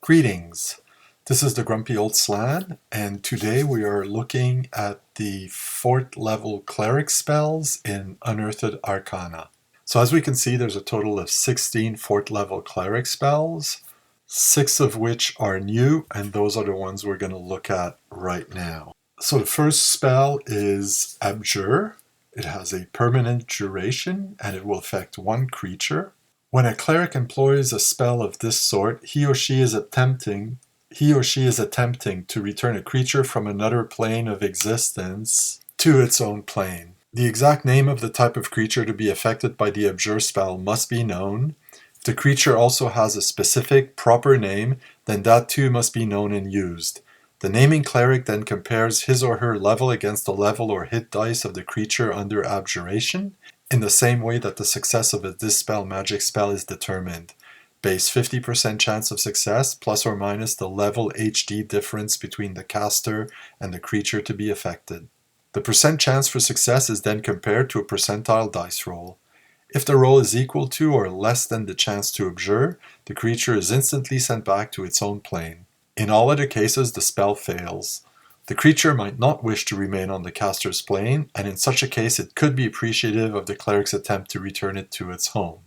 Greetings, this is the Grumpy Old Slan, and today we are looking at the 4th level Cleric spells in Unearthed Arcana. So as we can see, there's a total of 16 4th level Cleric spells, 6 of which are new, and those are the ones we're going to look at right now. So the first spell is Abjure. It has a permanent duration, and it will affect one creature. When a cleric employs a spell of this sort, he or she is attempting to return a creature from another plane of existence to its own plane. The exact name of the type of creature to be affected by the Abjure spell must be known. If the creature also has a specific, proper name, then that too must be known and used. The naming cleric then compares his or her level against the level or hit dice of the creature under abjuration, in the same way that the success of a Dispel magic spell is determined. Base 50% chance of success, plus or minus the level HD difference between the caster and the creature to be affected. The percent chance for success is then compared to a percentile dice roll. If the roll is equal to or less than the chance to abjure, the creature is instantly sent back to its own plane. In all other cases, the spell fails. The creature might not wish to remain on the caster's plane, and in such a case it could be appreciative of the cleric's attempt to return it to its home.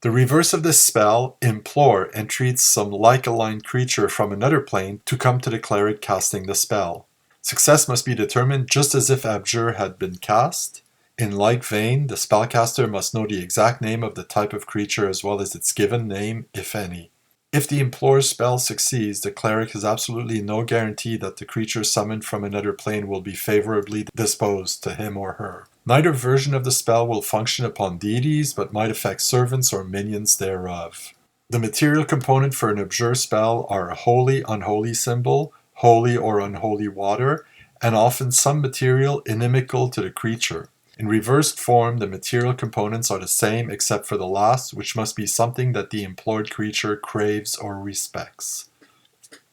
The reverse of this spell, Implore, entreats some like-aligned creature from another plane to come to the cleric casting the spell. Success must be determined just as if Abjure had been cast. In like vein, the spellcaster must know the exact name of the type of creature as well as its given name, if any. If the Implore spell succeeds, the cleric has absolutely no guarantee that the creature summoned from another plane will be favorably disposed to him or her. Neither version of the spell will function upon deities, but might affect servants or minions thereof. The material component for an Abjure spell are a holy, unholy symbol, holy or unholy water, and often some material inimical to the creature. In reversed form, the material components are the same except for the last, which must be something that the implored creature craves or respects.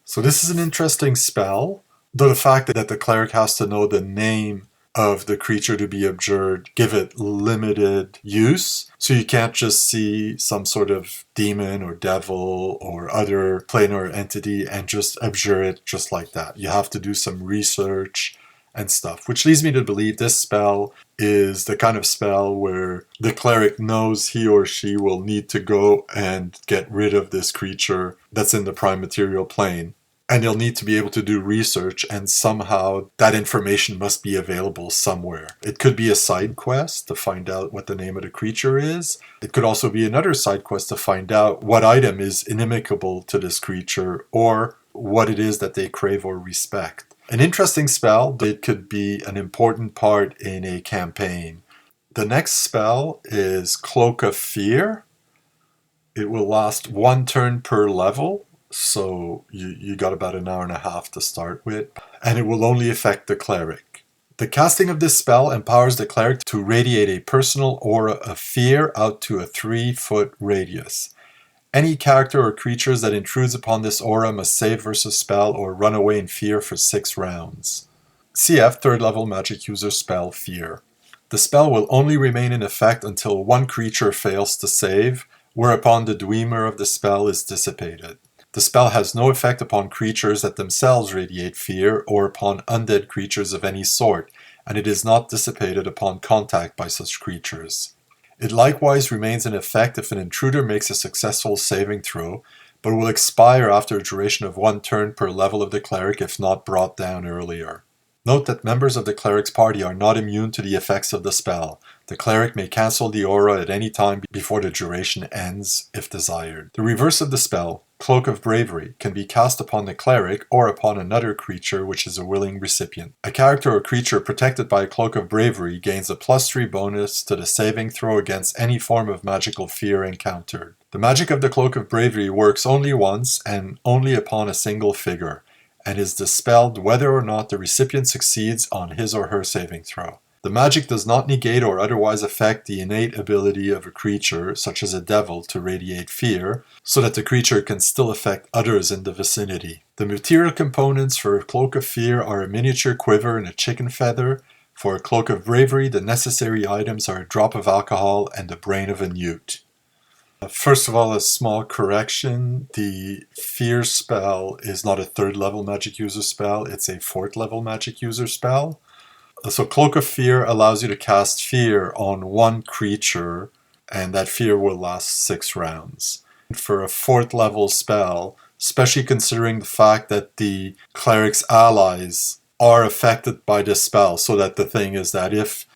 So this is an interesting spell, though the fact that the cleric has to know the name of the creature to be abjured give it limited use. So you can't just see some sort of demon or devil or other planar entity and just abjure it just like that. You have to do some research and stuff, which leads me to believe this spell is the kind of spell where the cleric knows he or she will need to go and get rid of this creature that's in the prime material plane. And they'll need to be able to do research, and somehow that information must be available somewhere. It could be a side quest to find out what the name of the creature is. It could also be another side quest to find out what item is inimical to this creature or what it is that they crave or respect. An interesting spell, but it could be an important part in a campaign. The next spell is Cloak of Fear. It will last 1 turn per level, so you got about an hour and a half to start with, and it will only affect the cleric. The casting of this spell empowers the cleric to radiate a personal aura of fear out to a 3-foot radius. Any character or creatures that intrudes upon this aura must save versus spell or run away in fear for 6 rounds. CF 3rd level magic user spell Fear. The spell will only remain in effect until one creature fails to save, whereupon the dwemer of the spell is dissipated. The spell has no effect upon creatures that themselves radiate fear or upon undead creatures of any sort, and it is not dissipated upon contact by such creatures. It likewise remains in effect if an intruder makes a successful saving throw, but will expire after a duration of 1 turn per level of the cleric if not brought down earlier. Note that members of the cleric's party are not immune to the effects of the spell. The cleric may cancel the aura at any time before the duration ends, if desired. The reverse of the spell, Cloak of Bravery, can be cast upon the cleric or upon another creature which is a willing recipient. A character or creature protected by a Cloak of Bravery gains a +3 bonus to the saving throw against any form of magical fear encountered. The magic of the Cloak of Bravery works only once and only upon a single figure, and is dispelled whether or not the recipient succeeds on his or her saving throw. The magic does not negate or otherwise affect the innate ability of a creature, such as a devil, to radiate fear, so that the creature can still affect others in the vicinity. The material components for a Cloak of Fear are a miniature quiver and a chicken feather. For a Cloak of Bravery, the necessary items are a drop of alcohol and the brain of a newt. First of all, a small correction. The Fear spell is not a 3rd level magic user spell, it's a 4th level magic user spell. So Cloak of Fear allows you to cast Fear on one creature, and that Fear will last 6 rounds. For a 4th level spell, especially considering the fact that the Cleric's allies are affected by this spell, so that the thing is that if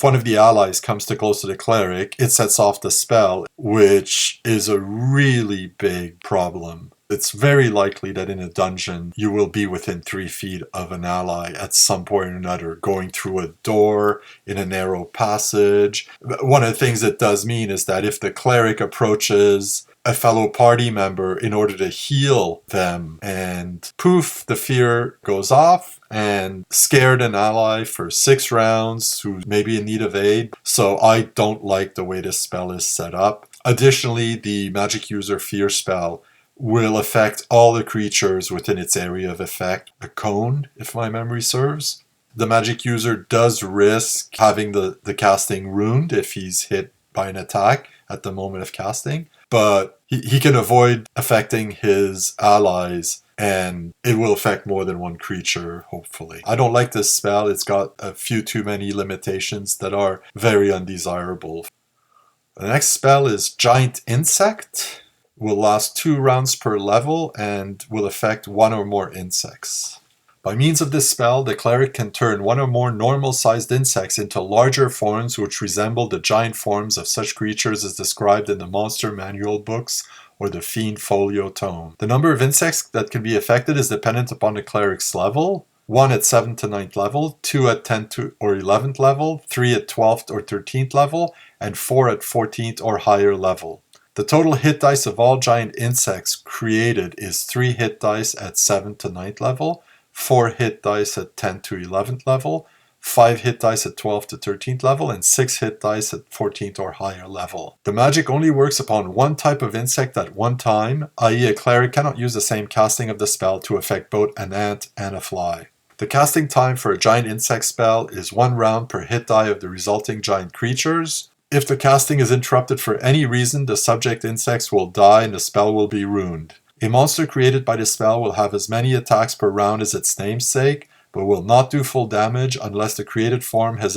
one of the allies comes too close to the Cleric, it sets off the spell, which is a really big problem. It's very likely that in a dungeon you will be within 3 feet of an ally at some point or another, going through a door, in a narrow passage. One of the things it does mean is that if the Cleric approaches a fellow party member in order to heal them, and poof, the fear goes off and scared an ally for 6 rounds who may be in need of aid. So I don't like the way this spell is set up. Additionally, the magic user fear spell will affect all the creatures within its area of effect, a cone, if my memory serves. The magic user does risk having the casting ruined if he's hit by an attack at the moment of casting, but he can avoid affecting his allies, and it will affect more than one creature, hopefully. I don't like this spell. It's got a few too many limitations that are very undesirable. The next spell is Giant Insect. Will last 2 rounds per level and will affect 1 or more insects. By means of this spell, the Cleric can turn 1 or more normal-sized insects into larger forms which resemble the giant forms of such creatures as described in the Monster Manual books or the Fiend Folio Tome. The number of insects that can be affected is dependent upon the Cleric's level. 1 at 7th to 9th level, 2 at 10th or 11th level, 3 at 12th or 13th level, and 4 at 14th or higher level. The total hit dice of all giant insects created is 3 hit dice at 7th to 9th level, 4 hit dice at 10th to 11th level, 5 hit dice at 12th to 13th level, and 6 hit dice at 14th or higher level. The magic only works upon one type of insect at one time, i.e. a Cleric cannot use the same casting of the spell to affect both an ant and a fly. The casting time for a giant insect spell is 1 round per hit die of the resulting giant creatures. If the casting is interrupted for any reason, the subject insects will die and the spell will be ruined. A monster created by the spell will have as many attacks per round as its namesake, but will not do full damage unless the created form has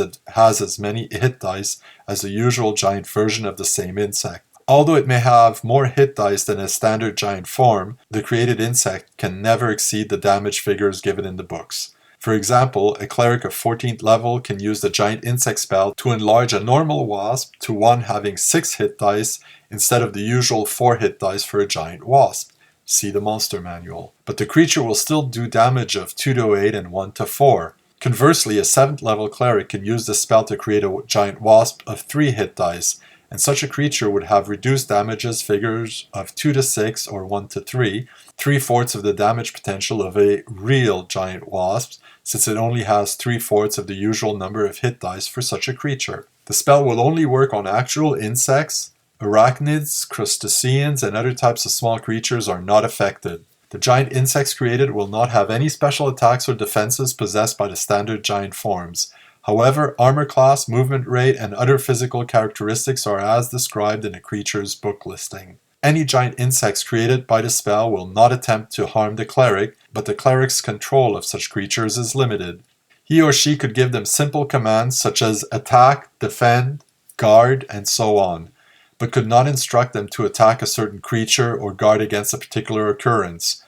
as many hit dice as the usual giant version of the same insect. Although it may have more hit dice than a standard giant form, the created insect can never exceed the damage figures given in the books. For example, a Cleric of 14th level can use the giant insect spell to enlarge a normal wasp to one having 6 hit dice instead of the usual 4 hit dice for a giant wasp. See the Monster Manual. But the creature will still do damage of 2 to 8 and 1 to 4. Conversely, a 7th level Cleric can use the spell to create a giant wasp of 3 hit dice, and such a creature would have reduced damages figures of 2 to 6 or 1 to 3, 3/4 of the damage potential of a real giant wasp, since it only has 3/4 of the usual number of hit dice for such a creature. The spell will only work on actual insects. Arachnids, crustaceans, and other types of small creatures are not affected. The giant insects created will not have any special attacks or defenses possessed by the standard giant forms. However, armor class, movement rate, and other physical characteristics are as described in a creature's book listing. Any giant insects created by the spell will not attempt to harm the Cleric, but the Cleric's control of such creatures is limited. He or she could give them simple commands such as attack, defend, guard, and so on, but could not instruct them to attack a certain creature or guard against a particular occurrence.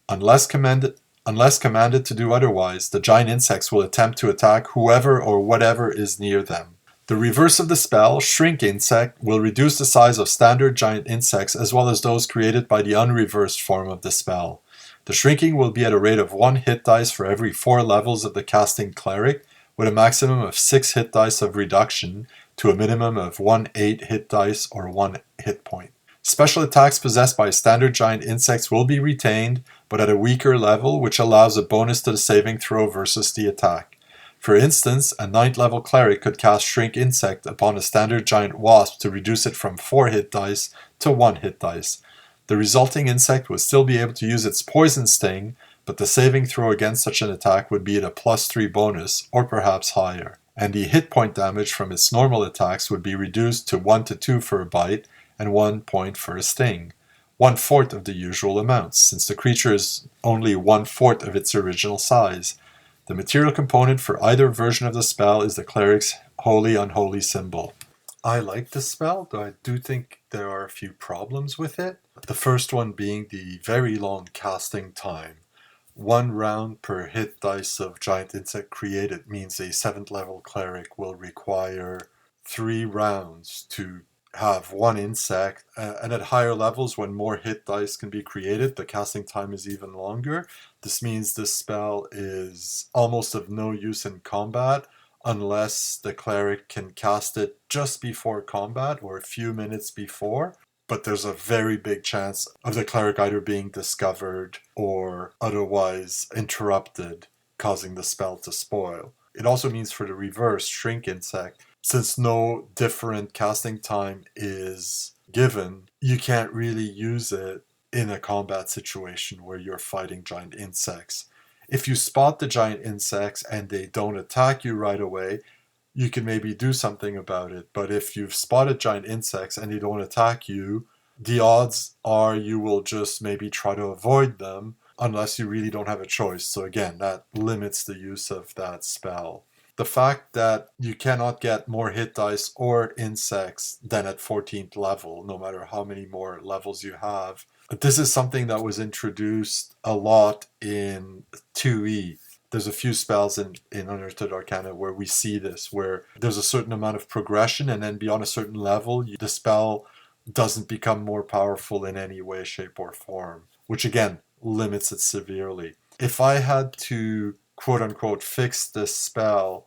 Unless commanded to do otherwise, the giant insects will attempt to attack whoever or whatever is near them. The reverse of the spell, Shrink Insect, will reduce the size of standard giant insects as well as those created by the unreversed form of the spell. The shrinking will be at a rate of 1 hit dice for every 4 levels of the casting Cleric, with a maximum of 6 hit dice of reduction to a minimum of 1/8 hit dice or 1 hit point. Special attacks possessed by standard giant insects will be retained, but at a weaker level, which allows a bonus to the saving throw versus the attack. For instance, a 9th level Cleric could cast Shrink Insect upon a standard giant wasp to reduce it from 4 hit dice to 1 hit dice. The resulting insect would still be able to use its Poison Sting, but the saving throw against such an attack would be at a +3 bonus, or perhaps higher. And the hit point damage from its normal attacks would be reduced to 1 to 2 for a bite, and 1 point for a sting, 1/4 of the usual amounts, since the creature is only 1/4 of its original size. The material component for either version of the spell is the cleric's holy unholy symbol. I like this spell, though I do think there are a few problems with it. The first one being the very long casting time. 1 round per hit dice of giant insect created means a 7th level cleric will require 3 rounds to have 1 insect, and at higher levels, when more hit dice can be created, the casting time is even longer. This means this spell is almost of no use in combat unless the cleric can cast it just before combat or a few minutes before. But there's a very big chance of the cleric either being discovered or otherwise interrupted, causing the spell to spoil. It also means for the reverse, shrink insect, since no different casting time is given, you can't really use it in a combat situation where you're fighting giant insects. If you spot the giant insects and they don't attack you right away, you can maybe do something about it. But if you've spotted giant insects and they don't attack you, the odds are you will just maybe try to avoid them unless you really don't have a choice. So again, that limits the use of that spell. The fact that you cannot get more hit dice or insects than at 14th level, no matter how many more levels you have. But this is something that was introduced a lot in 2E. There's a few spells in Unearthed Arcana where we see this, where there's a certain amount of progression, and then beyond a certain level, the spell doesn't become more powerful in any way, shape, or form, which again limits it severely. If I had to quote-unquote fix this spell,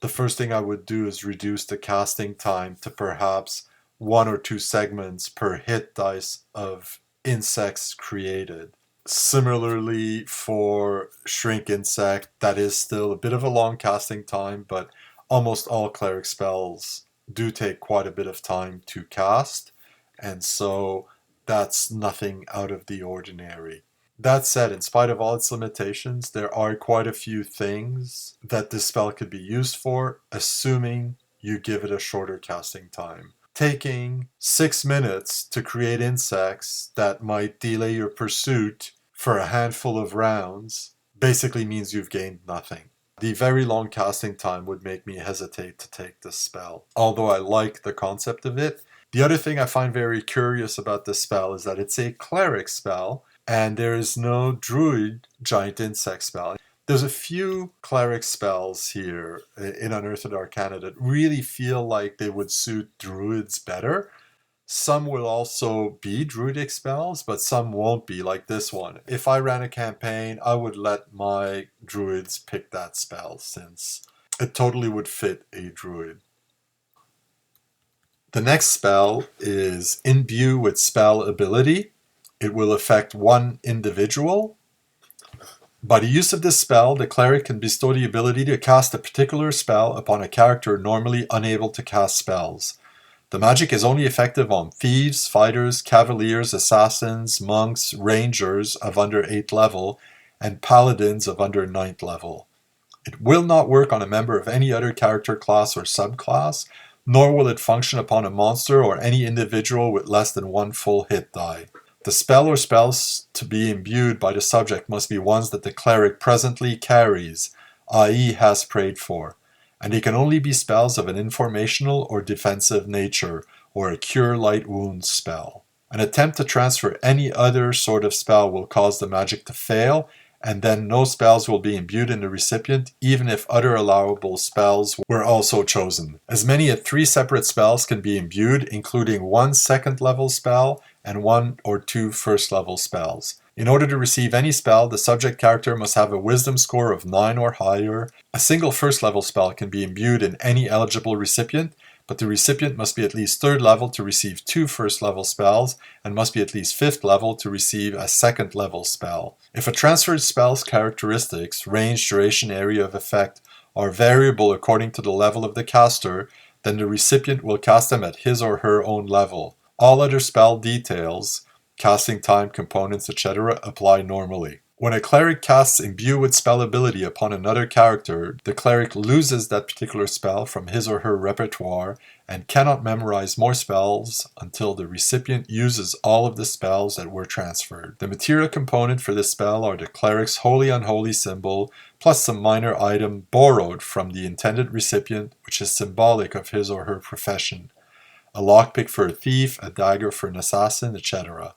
the first thing I would do is reduce the casting time to perhaps 1 or 2 segments per hit dice of insects created. Similarly, for shrink insect, that is still a bit of a long casting time, but almost all cleric spells do take quite a bit of time to cast, and so that's nothing out of the ordinary. That said, in spite of all its limitations, there are quite a few things that this spell could be used for, assuming you give it a shorter casting time. Taking 6 minutes to create insects that might delay your pursuit for a handful of rounds basically means you've gained nothing. The very long casting time would make me hesitate to take this spell, although I like the concept of it. The other thing I find very curious about this spell is that it's a cleric spell, and there is no druid giant insect spell. There's a few cleric spells here in Unearthed Arcana that really feel like they would suit druids better. Some will also be druidic spells, but some won't be, like this one. If I ran a campaign, I would let my druids pick that spell, since it totally would fit a druid. The next spell is Imbue with Spell Ability. It will affect 1 individual. By the use of this spell, the cleric can bestow the ability to cast a particular spell upon a character normally unable to cast spells. The magic is only effective on thieves, fighters, cavaliers, assassins, monks, rangers of under 8th level, and paladins of under 9th level. It will not work on a member of any other character class or subclass, nor will it function upon a monster or any individual with less than 1 full hit die. The spell or spells to be imbued by the subject must be ones that the cleric presently carries, i.e. has prayed for, and they can only be spells of an informational or defensive nature, or a cure light wounds spell. An attempt to transfer any other sort of spell will cause the magic to fail, and then no spells will be imbued in the recipient, even if other allowable spells were also chosen. As many as 3 separate spells can be imbued, including 1 2nd level spell and 1 or 2 1st level spells. In order to receive any spell, the subject character must have a wisdom score of 9 or higher. A single 1st level spell can be imbued in any eligible recipient, but the recipient must be at least 3rd level to receive 2 1st level spells, and must be at least 5th level to receive a 2nd level spell. If a transferred spell's characteristics, range, duration, area of effect, are variable according to the level of the caster, then the recipient will cast them at his or her own level. All other spell details, casting time, components, etc. apply normally. When a cleric casts Imbue with spell ability upon another character, the cleric loses that particular spell from his or her repertoire and cannot memorize more spells until the recipient uses all of the spells that were transferred. The material component for this spell are the cleric's holy unholy symbol, plus some minor item borrowed from the intended recipient, which is symbolic of his or her profession. A lockpick for a thief, a dagger for an assassin, etc.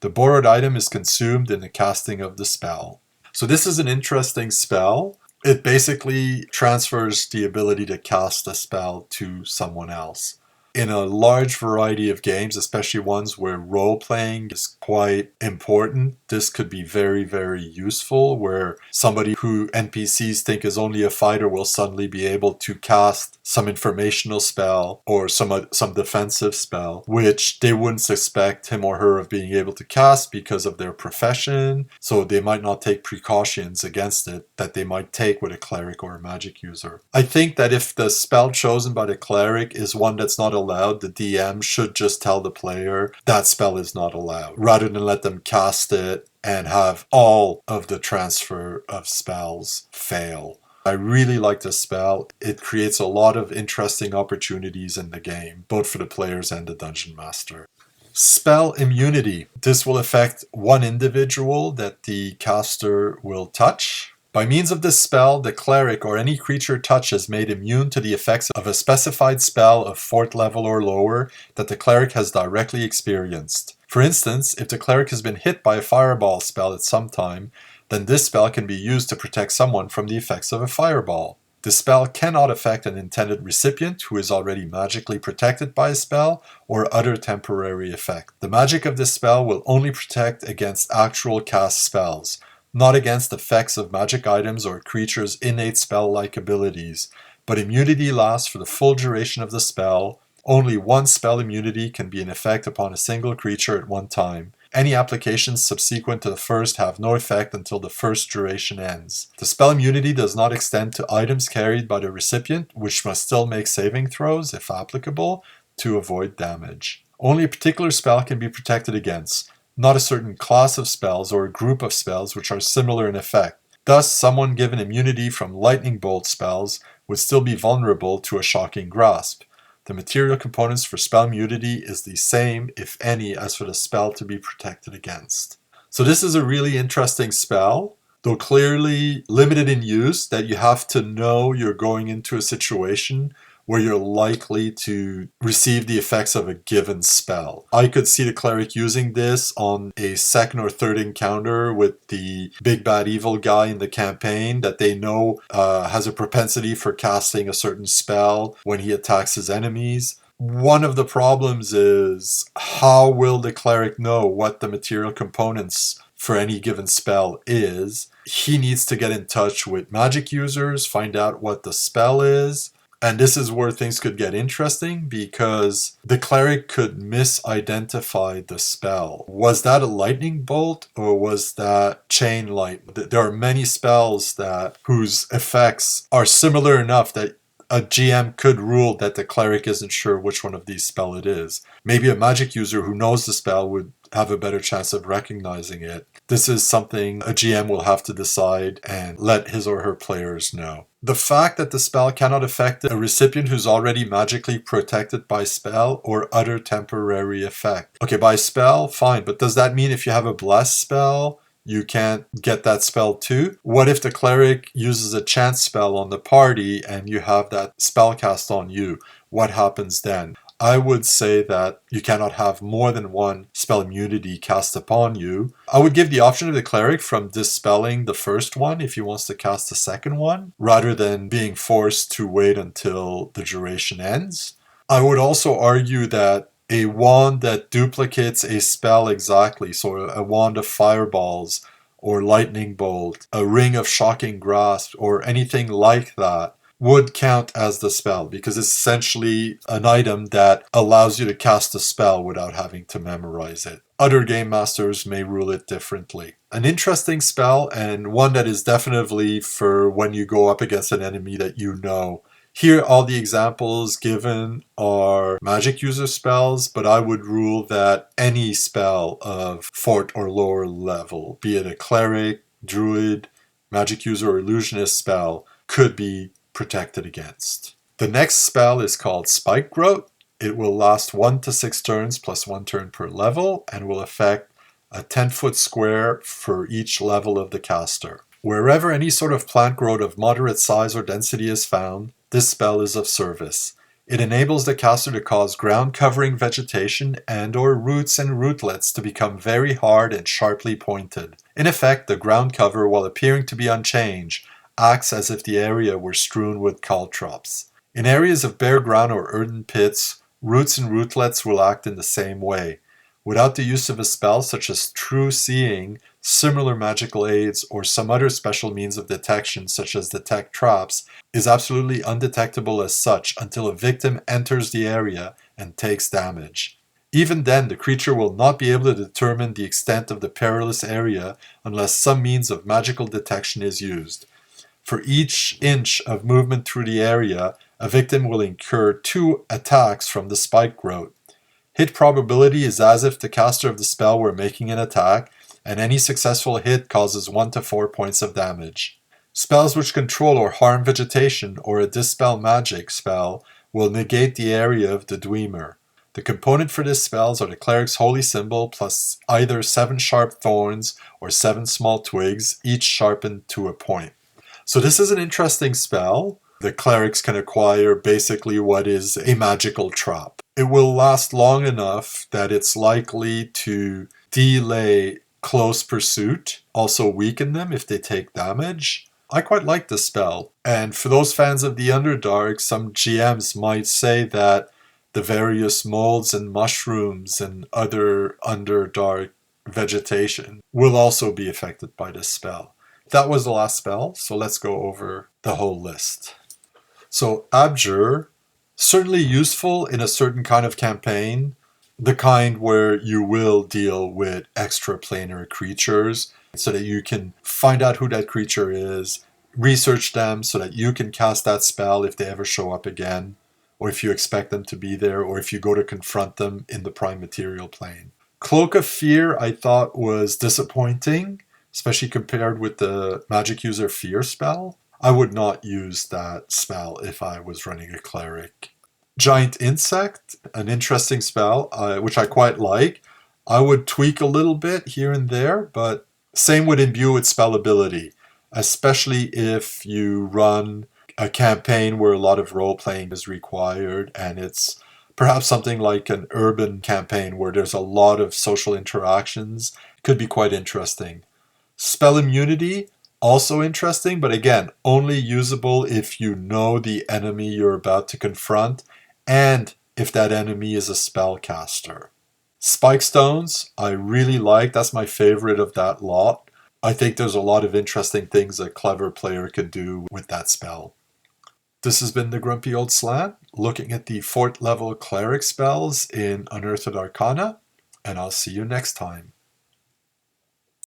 The borrowed item is consumed in the casting of the spell. So this is an interesting spell. It basically transfers the ability to cast a spell to someone else. In a large variety of games, especially ones where role-playing is quite important, this could be very, very useful, where somebody who NPCs think is only a fighter will suddenly be able to cast some informational spell or some defensive spell, which they wouldn't suspect him or her of being able to cast because of their profession, so they might not take precautions against it that they might take with a cleric or a magic user. I think that if the spell chosen by the cleric is one that's not allowed, the DM should just tell the player that spell is not allowed, rather than let them cast it and have all of the transfer of spells fail. I really like this spell. It creates a lot of interesting opportunities in the game, both for the players and the dungeon master. Spell immunity. This will affect one individual that the caster will touch. By means of this spell, the cleric or any creature touched is made immune to the effects of a specified spell of 4th level or lower that the cleric has directly experienced. For instance, if the cleric has been hit by a fireball spell at some time, then this spell can be used to protect someone from the effects of a fireball. The spell cannot affect an intended recipient who is already magically protected by a spell or other temporary effect. The magic of this spell will only protect against actual cast spells, not against effects of magic items or creatures' innate spell-like abilities, but immunity lasts for the full duration of the spell. Only one spell immunity can be in effect upon a single creature at one time. Any applications subsequent to the first have no effect until the first duration ends. The spell immunity does not extend to items carried by the recipient, which must still make saving throws, if applicable, to avoid damage. Only a particular spell can be protected against, not a certain class of spells or a group of spells which are similar in effect. Thus, someone given immunity from lightning bolt spells would still be vulnerable to a shocking grasp. The material components for spell immunity is the same, if any, as for the spell to be protected against. So this is a really interesting spell, though clearly limited in use, that you have to know you're going into a situation where you're likely to receive the effects of a given spell. I could see the cleric using this on a second or third encounter with the big bad evil guy in the campaign that they know has a propensity for casting a certain spell when he attacks his enemies. One of the problems is, how will the cleric know what the material components for any given spell is? He needs to get in touch with magic users, find out what the spell is. And this is where things could get interesting, because the cleric could misidentify the spell. Was that a lightning bolt or was that chain light? There are many spells whose effects are similar enough that a GM could rule that the cleric isn't sure which one of these spell it is. Maybe a magic user who knows the spell would have a better chance of recognizing it. This is something a GM will have to decide and let his or her players know. The fact that the spell cannot affect a recipient who's already magically protected by spell or other temporary effect. Okay, by spell, fine, but does that mean if you have a bless spell, you can't get that spell too? What if the cleric uses a chance spell on the party and you have that spell cast on you? What happens then? I would say that you cannot have more than one spell immunity cast upon you. I would give the option to the cleric from dispelling the first one if he wants to cast the second one, rather than being forced to wait until the duration ends. I would also argue that a wand that duplicates a spell exactly, so a wand of fireballs or lightning bolt, a ring of shocking grasp, or anything like that, would count as the spell, because it's essentially an item that allows you to cast a spell without having to memorize it. Other game masters may rule it differently. An interesting spell, and one that is definitely for when you go up against an enemy that you know Here, all the examples given are magic user spells, but I would rule that any spell of 4th or lower level, be it a cleric, druid, magic user, or illusionist spell, could be protected against. The next spell is called Spike Growth. It will last 1 to 6 turns plus 1 turn per level and will affect a 10-foot square for each level of the caster. Wherever any sort of plant growth of moderate size or density is found, this spell is of service. It enables the caster to cause ground-covering vegetation and/or roots and rootlets to become very hard and sharply pointed. In effect, the ground cover, while appearing to be unchanged, acts as if the area were strewn with caltrops. In areas of bare ground or earthen pits, roots and rootlets will act in the same way. Without the use of a spell such as True Seeing, similar magical aids, or some other special means of detection such as detect traps, is absolutely undetectable as such until a victim enters the area and takes damage. Even then, the creature will not be able to determine the extent of the perilous area unless some means of magical detection is used. For each inch of movement through the area, a victim will incur 2 attacks from the spike growth. Hit probability is as if the caster of the spell were making an attack, and any successful hit causes 1 to 4 points of damage. Spells which control or harm vegetation or a dispel magic spell will negate the area of the Dwemer. The component for this spells are the Cleric's Holy Symbol plus either 7 sharp thorns or 7 small twigs, each sharpened to a point. So this is an interesting spell. The clerics can acquire basically what is a magical trap. It will last long enough that it's likely to delay close pursuit, also weaken them if they take damage. I quite like this spell. And for those fans of the Underdark, some GMs might say that the various molds and mushrooms and other Underdark vegetation will also be affected by this spell. That was the last spell, so let's go over the whole list. So Abjure, certainly useful in a certain kind of campaign, the kind where you will deal with extraplanar creatures so that you can find out who that creature is, research them so that you can cast that spell if they ever show up again, or if you expect them to be there, or if you go to confront them in the prime material plane. Cloak of Fear I thought was disappointing, especially compared with the magic user fear spell. I would not use that spell if I was running a cleric. Giant Insect, an interesting spell, which I quite like. I would tweak a little bit here and there, but same would imbue with spell ability, especially if you run a campaign where a lot of role-playing is required, and it's perhaps something like an urban campaign where there's a lot of social interactions. It could be quite interesting. Spell Immunity, also interesting, but again, only usable if you know the enemy you're about to confront and if that enemy is a spellcaster. Spike Stones, I really like. That's my favorite of that lot. I think there's a lot of interesting things a clever player could do with that spell. This has been the Grumpy Old Slant, looking at the 4th level cleric spells in Unearthed Arcana, and I'll see you next time.